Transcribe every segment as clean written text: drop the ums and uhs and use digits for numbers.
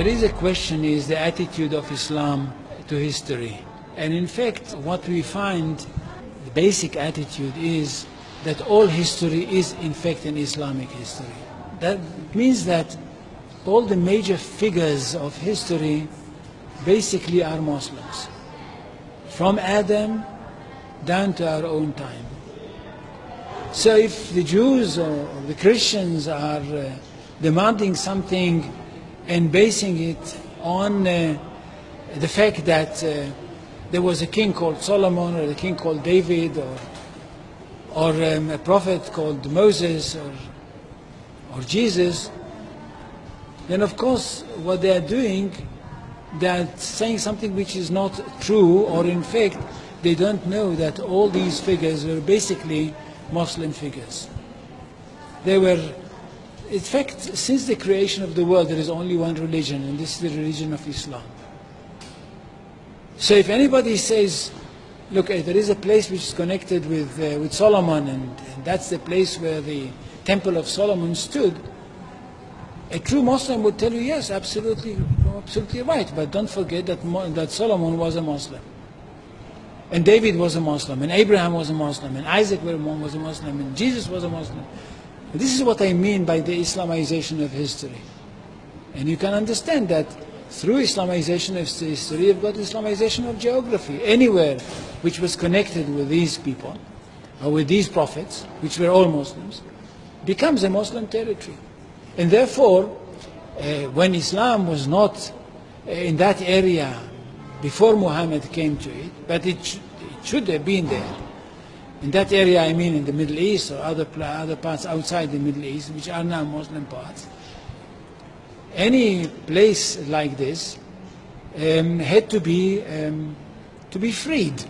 there is a question is the attitude of Islam to history. And in fact, what we find, the basic attitude is that all history is in fact an Islamic history. That means that all the major figures of history basically are Muslims. From Adam down to our own time. So if the Jews or the Christians are demanding something and basing it on the fact that there was a king called Solomon or a king called David or a prophet called Moses or Jesus, then of course what they are doing, they are saying something which is not true, or in fact they don't know that all these figures were basically Muslim figures. They were, in fact, since the creation of the world there is only one religion, and this is the religion of Islam. So if anybody says, look, there is a place which is connected with Solomon, and that's the place where the Temple of Solomon stood, a true Muslim would tell you, yes, absolutely right, but don't forget that Solomon was a Muslim. And David was a Muslim, and Abraham was a Muslim, and Isaac was a Muslim, and Jesus was a Muslim. This is what I mean by the Islamization of history. And you can understand that through Islamization of history, you've got Islamization of geography. Anywhere which was connected with these people, or with these prophets, which were all Muslims, becomes a Muslim territory. And therefore, when Islam was not in that area before Muhammad came to it, but it should have been there. In that area, I mean in the Middle East or other parts outside the Middle East, which are now Muslim parts. Any place like this had to be freed,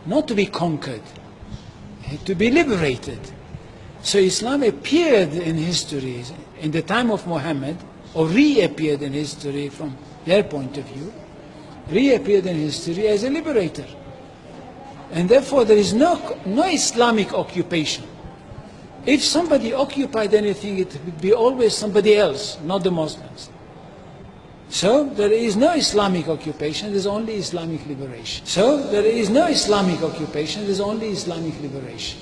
not to be conquered, had to be liberated. So Islam appeared in history in the time of Muhammad, or reappeared in history from their point of view, reappeared in history as a liberator. And therefore there is no Islamic occupation. If somebody occupied anything, it would be always somebody else, not the Muslims. So there is no Islamic occupation, there is only Islamic liberation. So there is no Islamic occupation, there is only Islamic liberation.